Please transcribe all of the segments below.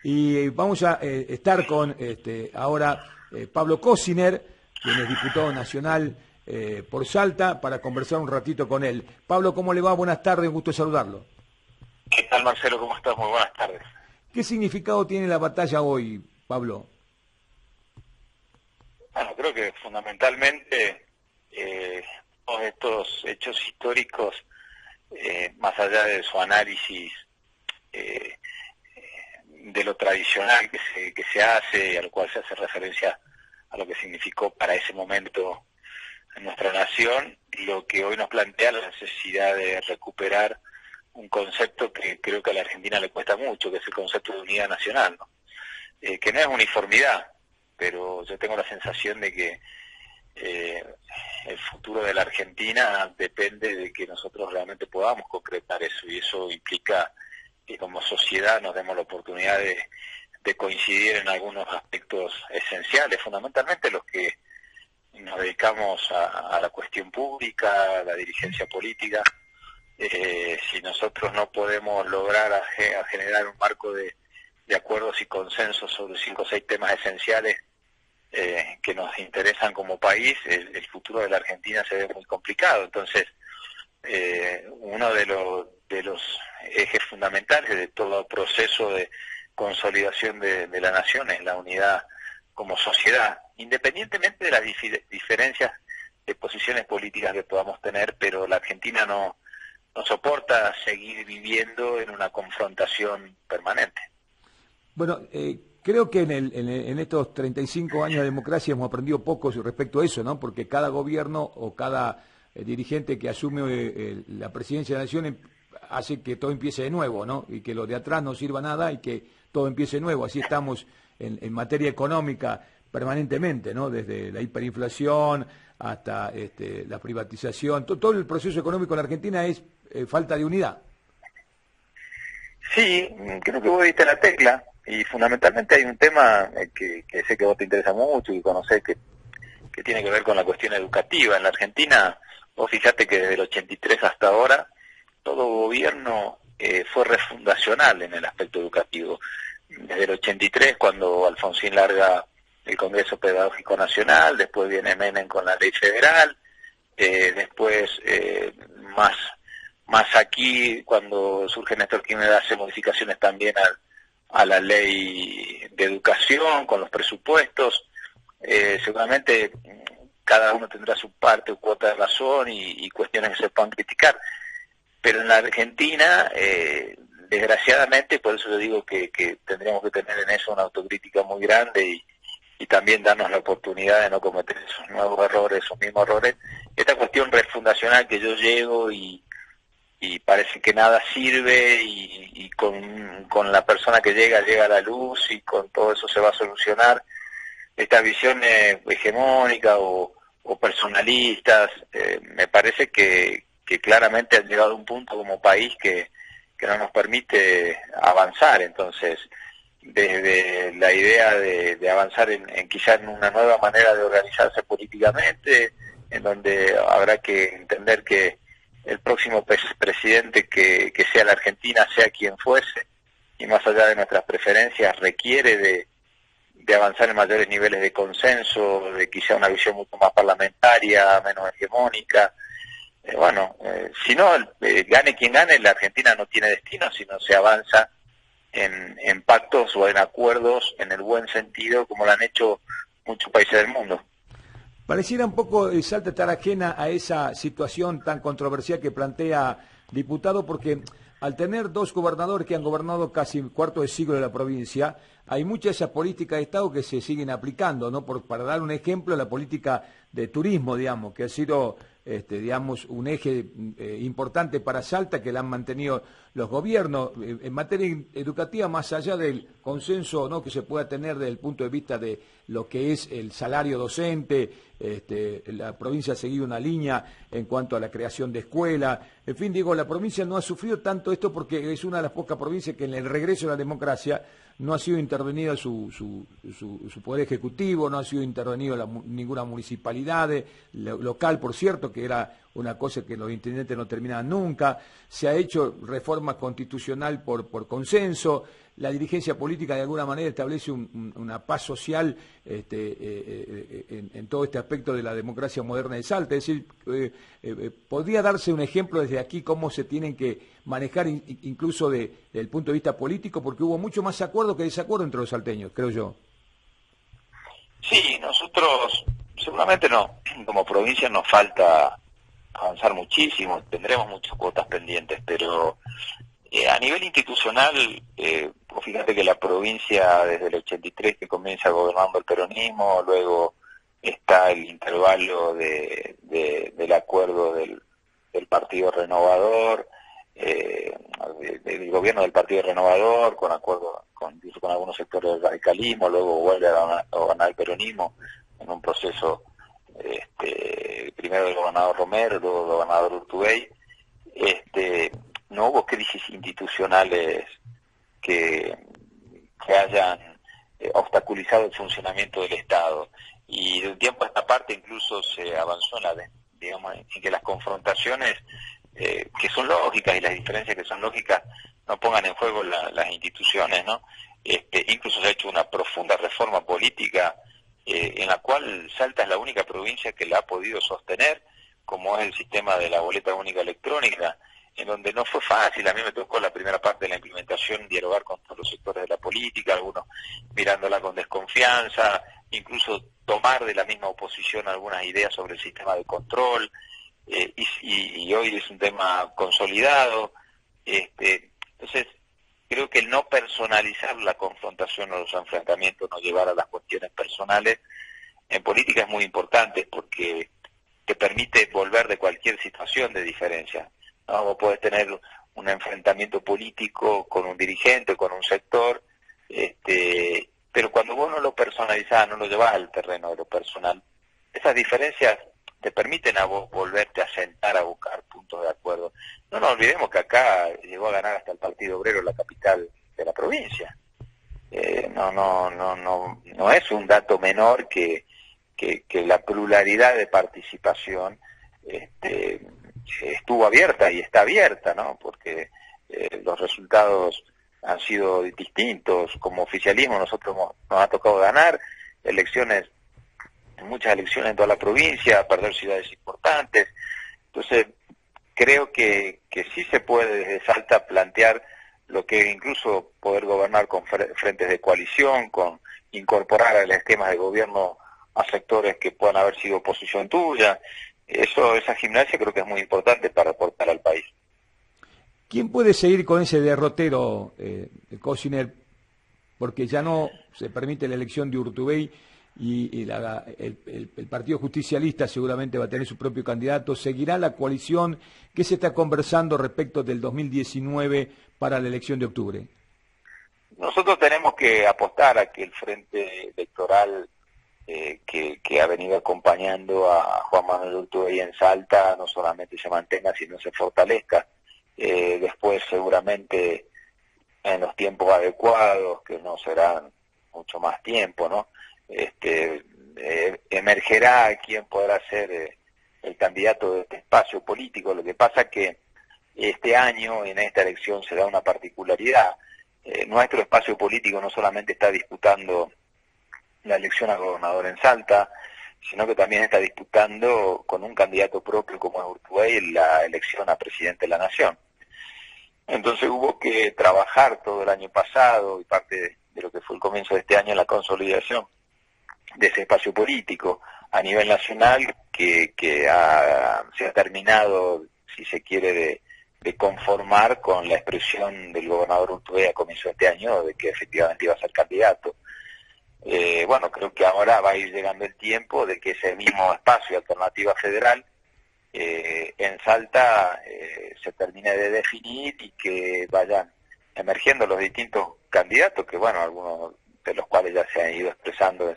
Y vamos a estar con ahora Pablo Cosiner, quien es diputado nacional por Salta, para conversar un ratito con él. Pablo, ¿cómo le va? Buenas tardes, un gusto saludarlo. ¿Qué tal, Marcelo? ¿Cómo estás? Muy buenas tardes. ¿Qué significado tiene la batalla hoy, Pablo? Bueno, creo que fundamentalmente todos estos hechos históricos, más allá de su análisis de lo tradicional que se hace y al cual se hace referencia a lo que significó para ese momento en nuestra nación, lo que hoy nos plantea la necesidad de recuperar un concepto que creo que a la Argentina le cuesta mucho, que es el concepto de unidad nacional, ¿no? Que no es uniformidad, pero yo tengo la sensación de que el futuro de la Argentina depende de que nosotros realmente podamos concretar eso, y eso implica que como sociedad nos demos la oportunidad de coincidir en algunos aspectos esenciales, fundamentalmente los que nos dedicamos a la cuestión pública, a la dirigencia política. Si nosotros no podemos lograr a generar un marco de acuerdos y consensos sobre 5 o 6 temas esenciales que nos interesan como país, el futuro de la Argentina se ve muy complicado. Entonces, uno de los ejes fundamentales de todo proceso de consolidación de la nación es la unidad como sociedad, independientemente de las diferencias de posiciones políticas que podamos tener, pero la Argentina no soporta seguir viviendo en una confrontación permanente. Bueno, creo que en estos 35 años de democracia hemos aprendido poco respecto a eso, ¿no? Porque cada gobierno o cada dirigente que asume la presidencia de la nación hace que todo empiece de nuevo, ¿no? Y que lo de atrás no sirva nada y que todo empiece de nuevo. Así estamos en materia económica permanentemente, ¿no? Desde la hiperinflación hasta la privatización. Todo el proceso económico en la Argentina es falta de unidad. Sí, creo que vos diste la tecla, y fundamentalmente hay un tema que sé que vos te interesa mucho y conocés, que tiene que ver con la cuestión educativa. En la Argentina, vos fijate que desde el 83 hasta ahora, todo gobierno fue refundacional en el aspecto educativo. Desde el 83, cuando Alfonsín larga el Congreso Pedagógico Nacional, después viene Menem con la ley federal, después más aquí, cuando surge Néstor Kirchner, hace modificaciones también a la ley de educación, con los presupuestos. Seguramente cada uno tendrá su parte o cuota de razón y cuestiones que se puedan criticar, pero en la Argentina, desgraciadamente, por eso yo digo que tendríamos que tener en eso una autocrítica muy grande y también darnos la oportunidad de no cometer esos nuevos errores, esos mismos errores. Esta cuestión refundacional que yo llego y parece que nada sirve y con la persona que llega a la luz y con todo eso se va a solucionar. Estas visiones hegemónicas o personalistas, me parece que claramente han llegado a un punto como país que no nos permite avanzar. Entonces, desde la idea de avanzar en quizá en una nueva manera de organizarse políticamente, en donde habrá que entender que el próximo presidente que sea la Argentina, sea quien fuese, y más allá de nuestras preferencias, requiere de avanzar en mayores niveles de consenso, de quizá una visión mucho más parlamentaria, menos hegemónica. Si no, gane quien gane, la Argentina no tiene destino, sino se avanza en pactos o en acuerdos en el buen sentido, como lo han hecho muchos países del mundo. Pareciera un poco Salta estar ajena a esa situación tan controversial que plantea diputado, porque al tener 2 gobernadores que han gobernado casi un cuarto de siglo de la provincia, hay muchas de esas políticas de Estado que se siguen aplicando, ¿no? Para dar un ejemplo, la política de turismo, digamos, que ha sido un eje importante para Salta, que la han mantenido los gobiernos. En materia educativa, más allá del consenso, ¿no?, que se pueda tener desde el punto de vista de lo que es el salario docente, la provincia ha seguido una línea en cuanto a la creación de escuelas. En fin, digo, la provincia no ha sufrido tanto esto porque es una de las pocas provincias que en el regreso a la democracia no ha sido intervenida su poder ejecutivo, no ha sido intervenido ninguna municipalidad local, por cierto, que era una cosa que los intendentes no terminaban nunca, se ha hecho reforma constitucional por consenso, la dirigencia política de alguna manera establece una paz social en todo este aspecto de la democracia moderna de Salta. Es decir, podría darse un ejemplo desde aquí cómo se tienen que manejar incluso desde el punto de vista político, porque hubo mucho más acuerdo que desacuerdo entre los salteños, creo yo. Sí, nosotros seguramente no, como provincia nos falta avanzar muchísimo, tendremos muchas cuotas pendientes, pero a nivel institucional, pues fíjate que la provincia desde el 83 que comienza gobernando el peronismo, luego está el intervalo del acuerdo del Partido Renovador, del gobierno del Partido Renovador, con acuerdo incluso con algunos sectores del radicalismo, luego vuelve a ganar el peronismo en un proceso primero del gobernador Romero, luego del gobernador Urtubey. No hubo crisis institucionales que hayan obstaculizado el funcionamiento del Estado, y de un tiempo a esta parte incluso se avanzó en que las confrontaciones que son lógicas y las diferencias que son lógicas no pongan en juego las instituciones, ¿no? Incluso se ha hecho una profunda reforma política en la cual Salta es la única provincia que la ha podido sostener, como es el sistema de la boleta única electrónica, en donde no fue fácil. A mí me tocó la primera parte de la implementación dialogar con todos los sectores de la política, algunos mirándola con desconfianza, incluso tomar de la misma oposición algunas ideas sobre el sistema de control, y hoy es un tema consolidado. Entonces, creo que el no personalizar la confrontación o los enfrentamientos, no llevar a las cuestiones personales, en política es muy importante porque te permite volver de cualquier situación de diferencia, ¿no? Vos podés tener un enfrentamiento político con un dirigente, con un sector, pero cuando vos no lo personalizás, no lo llevás al terreno de lo personal, esas diferencias te permiten a vos volverte a sentar a buscar puntos de acuerdo. No nos olvidemos que acá llegó a ganar hasta el Partido Obrero la capital de la provincia. No es un dato menor que la pluralidad de participación estuvo abierta y está abierta, ¿no? Porque los resultados han sido distintos. Como oficialismo nosotros nos ha tocado ganar muchas elecciones en toda la provincia, perder ciudades importantes. Entonces, creo que sí se puede desde Salta plantear lo que incluso poder gobernar con frentes de coalición, con incorporar al esquema de gobierno a sectores que puedan haber sido oposición tuya. Esa gimnasia creo que es muy importante para aportar al país. ¿Quién puede seguir con ese derrotero, Cosiner? Porque ya no se permite la elección de Urtubey y el Partido Justicialista seguramente va a tener su propio candidato. ¿Seguirá la coalición? ¿Qué se está conversando respecto del 2019 para la elección de octubre? Nosotros tenemos que apostar a que el frente electoral que ha venido acompañando a Juan Manuel Urtubey en Salta no solamente se mantenga, sino se fortalezca. Después seguramente en los tiempos adecuados, que no serán mucho más tiempo, ¿no? Emergerá quién podrá ser el candidato de este espacio político. Lo que pasa es que este año, en esta elección, se da una particularidad. Nuestro espacio político no solamente está disputando la elección a gobernador en Salta, sino que también está disputando con un candidato propio como es Urtubey la elección a presidente de la Nación. Entonces hubo que trabajar todo el año pasado y parte de lo que fue el comienzo de este año en la consolidación de ese espacio político a nivel nacional que se ha terminado, si se quiere, de conformar con la expresión del gobernador Urtubey a comienzo de este año de que efectivamente iba a ser candidato. Bueno, creo que ahora va a ir llegando el tiempo de que ese mismo espacio, Alternativa Federal, en Salta se termine de definir y que vayan emergiendo los distintos candidatos, que bueno, algunos de los cuales ya se han ido expresando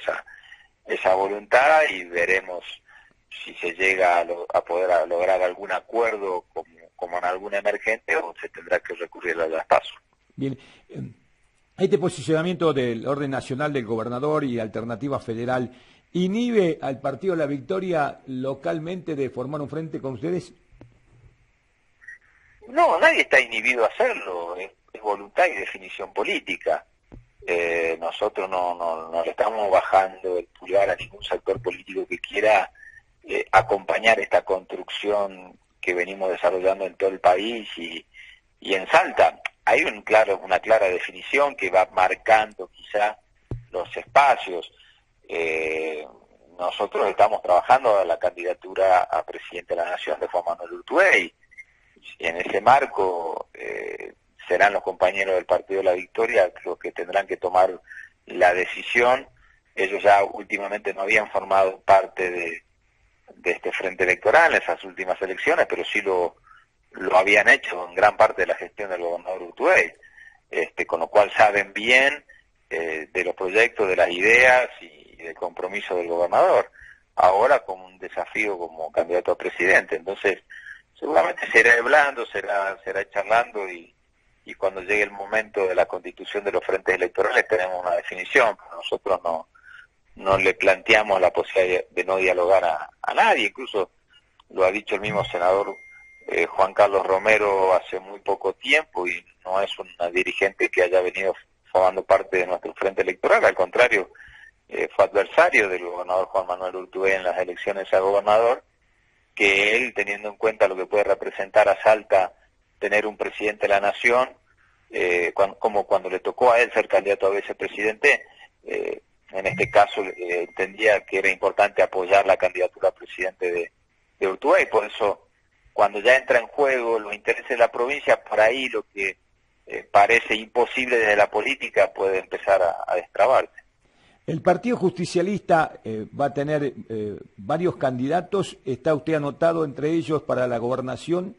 esa voluntad, y veremos si se llega a poder lograr algún acuerdo como en algún emergente, o se tendrá que recurrir a las pasos. Bien, este posicionamiento del orden nacional del gobernador y Alternativa Federal, inhibe al partido La Victoria localmente de formar un frente con ustedes? No, nadie está inhibido a hacerlo, es voluntad y definición política. Nosotros no le estamos bajando el pulgar a ningún sector político que quiera acompañar esta construcción que venimos desarrollando en todo el país y en Salta. Hay una clara definición que va marcando quizá los espacios. Nosotros estamos trabajando a la candidatura a presidente de la Nación de Juan Manuel Urtubey. En ese marco serán los compañeros del Partido de la Victoria los que tendrán que tomar la decisión. Ellos ya últimamente no habían formado parte de este frente electoral en esas últimas elecciones, pero sí lo habían hecho en gran parte de la gestión del gobernador Urtubey, con lo cual saben bien de los proyectos, de las ideas y del compromiso del gobernador, ahora como un desafío como candidato a presidente. Entonces, seguramente será hablando, será charlando y cuando llegue el momento de la constitución de los frentes electorales tenemos una definición. Nosotros no le planteamos la posibilidad de no dialogar a nadie, incluso lo ha dicho el mismo senador Juan Carlos Romero hace muy poco tiempo y no es una dirigente que haya venido formando parte de nuestro frente electoral, al contrario, fue adversario del gobernador Juan Manuel Urtubey en las elecciones a gobernador, que él, teniendo en cuenta lo que puede representar a Salta tener un presidente de la Nación, como cuando le tocó a él ser candidato a vicepresidente, en este caso entendía que era importante apoyar la candidatura a presidente de Urtubey. Por eso, cuando ya entra en juego los intereses de la provincia, por ahí lo que parece imposible desde la política puede empezar a destrabarse. El Partido Justicialista va a tener varios candidatos. ¿Está usted anotado entre ellos para la gobernación?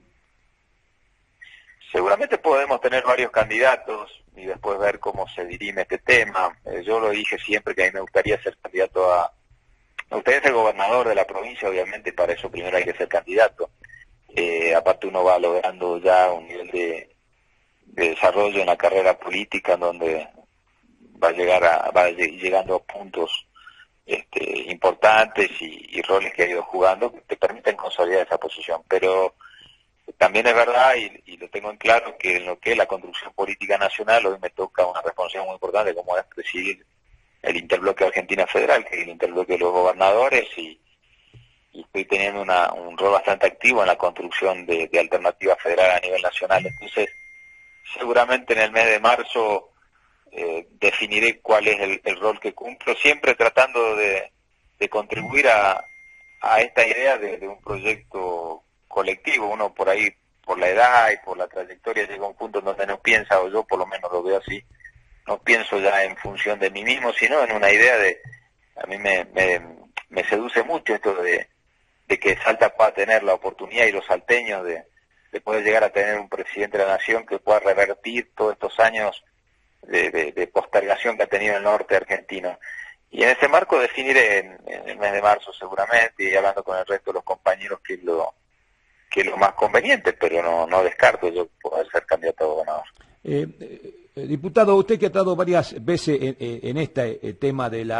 Seguramente podemos tener varios candidatos y después ver cómo se dirime este tema. Yo lo dije siempre que a mí me gustaría ser candidato me gustaría ser gobernador de la provincia, obviamente para eso primero hay que ser candidato. Aparte uno va logrando ya un nivel de desarrollo en la carrera política en donde va llegando a puntos importantes y roles que ha ido jugando que te permiten consolidar esa posición. Pero también es verdad, y lo tengo en claro, que en lo que es la construcción política nacional hoy me toca una responsabilidad muy importante como es presidir el interbloque Argentina Federal, que es el interbloque de los gobernadores, y estoy teniendo un rol bastante activo en la construcción de alternativas federales a nivel nacional. Entonces, seguramente en el mes de marzo definiré cuál es el rol que cumplo, siempre tratando de contribuir a esta idea de un proyecto colectivo. Uno por ahí, por la edad y por la trayectoria, llega a un punto en donde no piensa, o yo por lo menos lo veo así, no pienso ya en función de mí mismo, sino en una idea a mí me seduce mucho esto de que Salta pueda tener la oportunidad y los salteños de poder llegar a tener un presidente de la Nación que pueda revertir todos estos años de postergación que ha tenido el norte argentino. Y en ese marco definiré en el mes de marzo seguramente, y hablando con el resto de los compañeros que es lo más conveniente, pero no descarto yo poder ser candidato a gobernador. Diputado, usted que ha estado varias veces en este tema del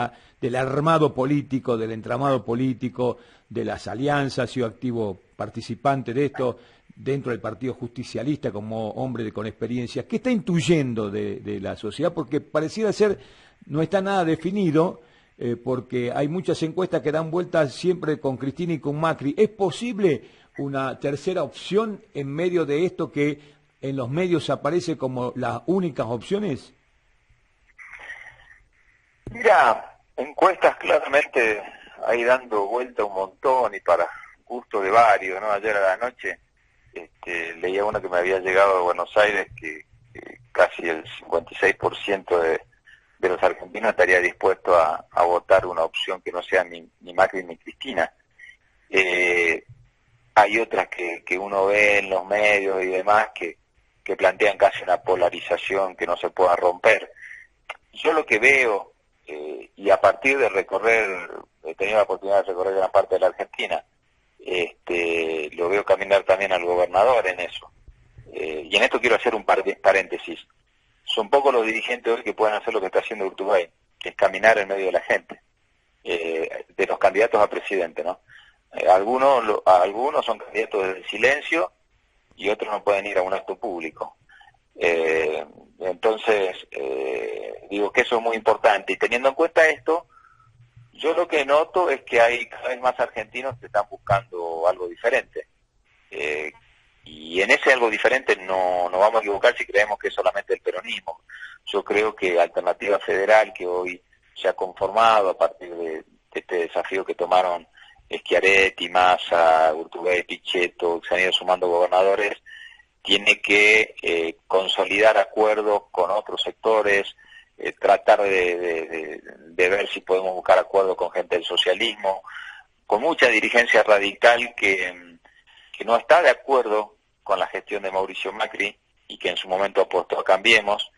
armado político, del entramado político, de las alianzas, ha sido activo participante de esto dentro del Partido Justicialista como hombre con experiencia. ¿Qué está intuyendo de la sociedad? Porque pareciera ser, no está nada definido, porque hay muchas encuestas que dan vueltas siempre con Cristina y con Macri. ¿Es posible una tercera opción en medio de esto que en los medios aparece como las únicas opciones? Mira, encuestas claramente ahí dando vuelta un montón y para gusto de varios, ¿no? Ayer a la noche leía una que me había llegado de Buenos Aires que casi el 56% de los argentinos estaría dispuesto a votar una opción que no sea ni Macri ni Cristina. Hay otras que uno ve en los medios y demás que plantean casi una polarización que no se pueda romper. Yo lo que veo, y a partir de recorrer, he tenido la oportunidad de recorrer gran parte de la Argentina, lo veo caminar también al gobernador en eso. Y en esto quiero hacer un paréntesis. Son pocos los dirigentes hoy que pueden hacer lo que está haciendo Urtubey, que es caminar en medio de la gente. de los candidatos a presidente, ¿no? Algunos son candidatos de silencio y otros no pueden ir a un acto público. Entonces, digo que eso es muy importante. Y teniendo en cuenta esto, yo lo que noto es que hay cada vez más argentinos que están buscando algo diferente. Y en ese algo diferente no vamos a equivocar si creemos que es solamente el peronismo. Yo creo que Alternativa Federal, que hoy se ha conformado a partir de este desafío que tomaron Schiaretti, Massa, Urtubey, Pichetto, se han ido sumando gobernadores, tiene que consolidar acuerdos con otros sectores, tratar de ver si podemos buscar acuerdos con gente del socialismo, con mucha dirigencia radical que no está de acuerdo con la gestión de Mauricio Macri y que en su momento apostó a Cambiemos,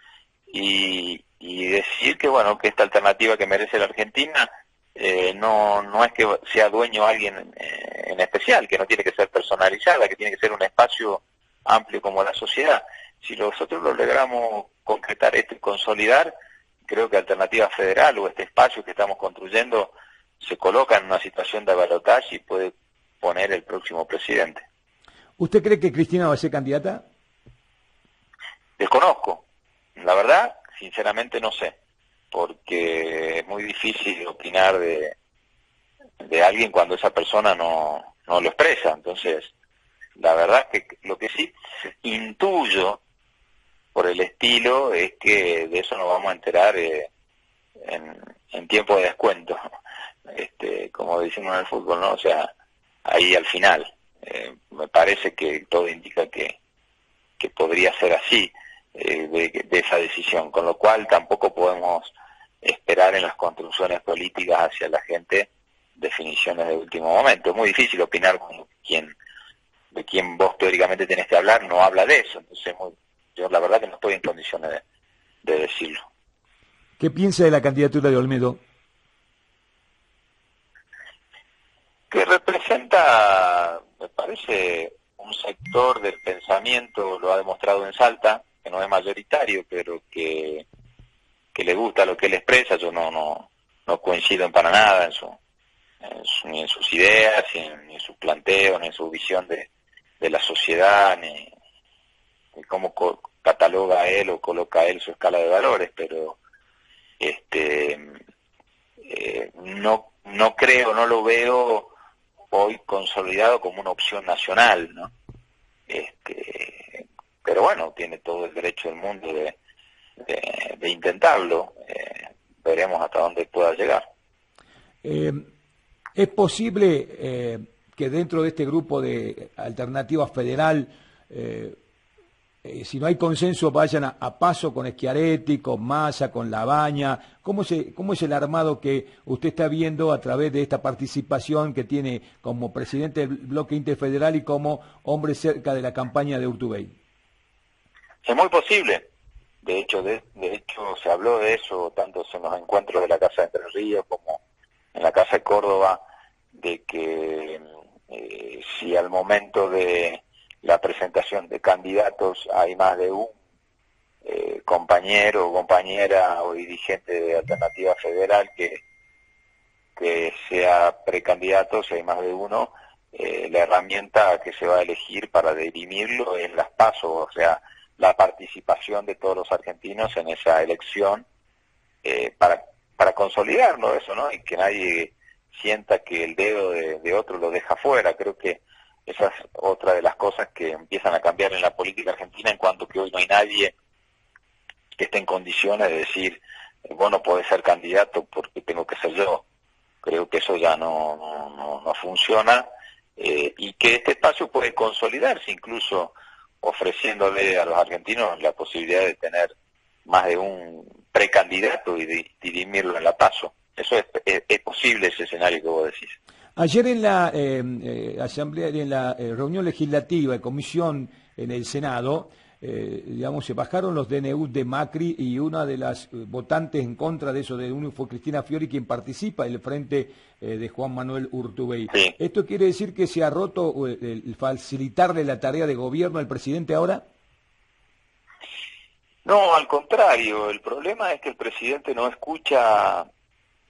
y decir que bueno, que esta alternativa que merece la Argentina no es que sea dueño alguien en especial, que no tiene que ser personalizada, que tiene que ser un espacio amplio como la sociedad. Si nosotros lo logramos concretar esto y consolidar, creo que Alternativa Federal o este espacio que estamos construyendo se coloca en una situación de balotaje y puede poner el próximo presidente. ¿Usted cree que Cristina va a ser candidata? Desconozco. La verdad, sinceramente no sé, porque es muy difícil opinar de alguien cuando esa persona no lo expresa. Entonces, la verdad que lo que sí intuyo por el estilo es que de eso nos vamos a enterar en tiempo de descuento, como decimos en el fútbol, ¿no? O sea, ahí al final. Me parece que todo indica que podría ser así, de esa decisión, con lo cual tampoco podemos esperar en las construcciones políticas hacia la gente definiciones de último momento. Es muy difícil opinar con de quien vos teóricamente tenés que hablar, no habla de eso. Entonces yo la verdad que no estoy en condiciones de decirlo. ¿Qué piensa de la candidatura de Olmedo? Que representa, me parece, un sector del pensamiento, lo ha demostrado en Salta, que no es mayoritario, pero que le gusta lo que él expresa. Yo no coincido para nada ni en sus ideas, ni en sus planteos, ni en su visión de la sociedad, ni cómo cataloga él o coloca él su escala de valores, pero no creo, no lo veo hoy consolidado como una opción nacional, ¿no? Pero bueno, tiene todo el derecho del mundo de intentarlo. Veremos hasta dónde pueda llegar. ¿Es posible que dentro de este grupo de Alternativa Federal, si no hay consenso, vayan a paso con Schiaretti, con Massa, con Labaña? ¿Cómo es el armado que usted está viendo a través de esta participación que tiene como presidente del bloque interfederal y como hombre cerca de la campaña de Urtubey? Es muy posible. De hecho se habló de eso tanto en los encuentros de la Casa de Entre Ríos como en la Casa de Córdoba, de que si al momento de la presentación de candidatos hay más de un compañero o compañera o dirigente de Alternativa Federal que sea precandidato, si hay más de uno, la herramienta que se va a elegir para dirimirlo es las PASO, o sea, la participación de todos los argentinos en esa elección, para consolidarlo eso, ¿no? Y que nadie sienta que el dedo de otro lo deja fuera. Creo que esa es otra de las cosas que empiezan a cambiar en la política argentina, en cuanto que hoy no hay nadie que esté en condiciones de decir, vos no podés ser candidato porque tengo que ser yo. Creo que eso ya no funciona, y que este espacio puede consolidarse incluso ofreciéndole a los argentinos la posibilidad de tener más de un precandidato y dirimirlo en la PASO. Eso es posible, ese escenario que vos decís. Ayer en la asamblea, en la reunión legislativa de comisión en el Senado, se bajaron los DNU de Macri, y una de las votantes en contra de eso de uno fue Cristina Fiori, quien participa en el frente de Juan Manuel Urtubey. Sí. ¿Esto quiere decir que se ha roto el facilitarle la tarea de gobierno al presidente ahora? No, al contrario, el problema es que el presidente no escucha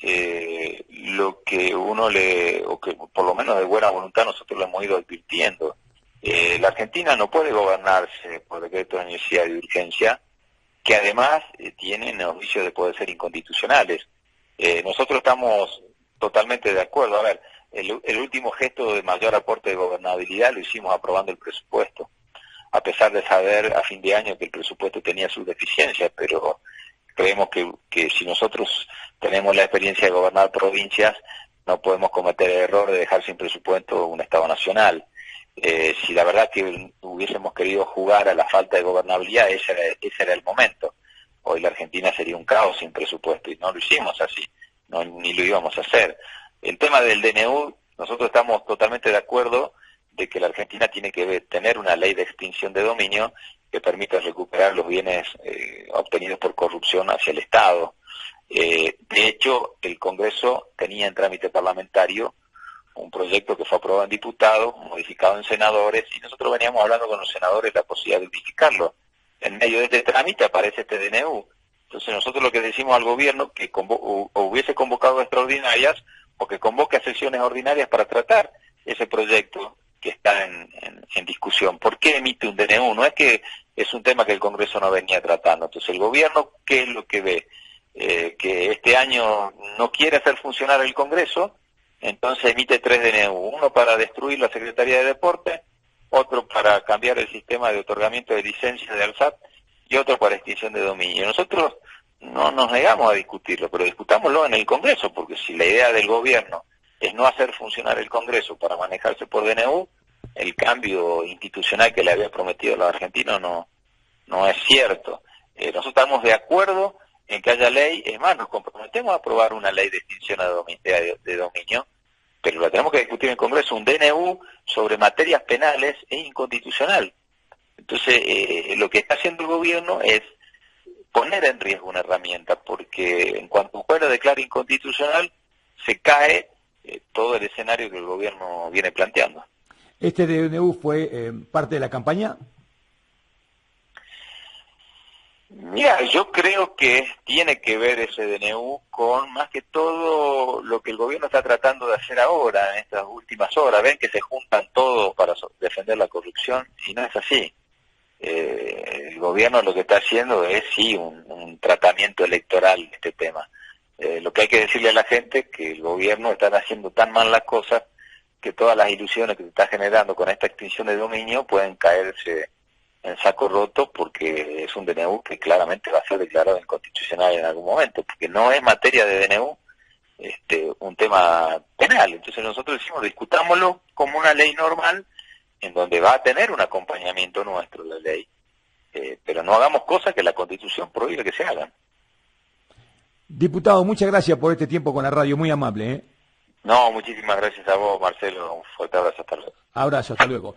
lo que o que por lo menos de buena voluntad nosotros lo hemos ido advirtiendo. La Argentina no puede gobernarse por decreto de necesidad y de urgencia, que además tienen el juicio de poder ser inconstitucionales. Nosotros estamos totalmente de acuerdo. A ver, el último gesto de mayor aporte de gobernabilidad lo hicimos aprobando el presupuesto, a pesar de saber a fin de año que el presupuesto tenía sus deficiencias, pero creemos que si nosotros tenemos la experiencia de gobernar provincias, no podemos cometer el error de dejar sin presupuesto un Estado nacional. Si la verdad que hubiésemos querido jugar a la falta de gobernabilidad, ese era el momento. Hoy la Argentina sería un caos sin presupuesto y no lo hicimos así, ni lo íbamos a hacer. El tema del DNU, nosotros estamos totalmente de acuerdo de que la Argentina tiene que tener una ley de extinción de dominio que permita recuperar los bienes obtenidos por corrupción hacia el Estado. De hecho, el Congreso tenía en trámite parlamentario un proyecto que fue aprobado en diputados, modificado en senadores, y nosotros veníamos hablando con los senadores la posibilidad de unificarlo. En medio de este trámite aparece este DNU. Entonces nosotros lo que decimos al gobierno que hubiese convocado extraordinarias o que convoque a sesiones ordinarias para tratar ese proyecto que está en discusión. ¿Por qué emite un DNU? No es que es un tema que el Congreso no venía tratando. Entonces el gobierno, ¿qué es lo que ve? Que este año no quiere hacer funcionar el Congreso, entonces emite 3 DNU, uno para destruir la Secretaría de Deporte, otro para cambiar el sistema de otorgamiento de licencias de ALSAT y otro para extinción de dominio. Nosotros no nos negamos a discutirlo, pero discutámoslo en el Congreso, porque si la idea del gobierno es no hacer funcionar el Congreso para manejarse por DNU, el cambio institucional que le había prometido a los argentinos no es cierto. Nosotros estamos de acuerdo en que haya ley, es más, nos comprometemos a aprobar una ley de extinción de dominio, pero la tenemos que discutir en el Congreso. Un DNU sobre materias penales es inconstitucional. Entonces, lo que está haciendo el gobierno es poner en riesgo una herramienta, porque en cuanto un juez lo declara inconstitucional, se cae todo el escenario que el gobierno viene planteando. ¿Este DNU fue parte de la campaña? Mira, yo creo que tiene que ver ese DNU con más que todo lo que el gobierno está tratando de hacer ahora, en estas últimas horas. Ven que se juntan todos para defender la corrupción y no es así. El gobierno lo que está haciendo es sí un tratamiento electoral de este tema. Lo que hay que decirle a la gente es que el gobierno está haciendo tan mal las cosas que todas las ilusiones que se está generando con esta extinción de dominio pueden caerse en saco roto, porque es un DNU que claramente va a ser declarado inconstitucional en algún momento, porque no es materia de DNU un tema penal. Entonces nosotros decimos, discutámoslo como una ley normal, en donde va a tener un acompañamiento nuestro la ley, pero no hagamos cosas que la Constitución prohíbe que se hagan. Diputado, muchas gracias por este tiempo con la radio, muy amable. No, muchísimas gracias a vos, Marcelo, un fuerte abrazo, hasta luego. Abrazo, hasta luego.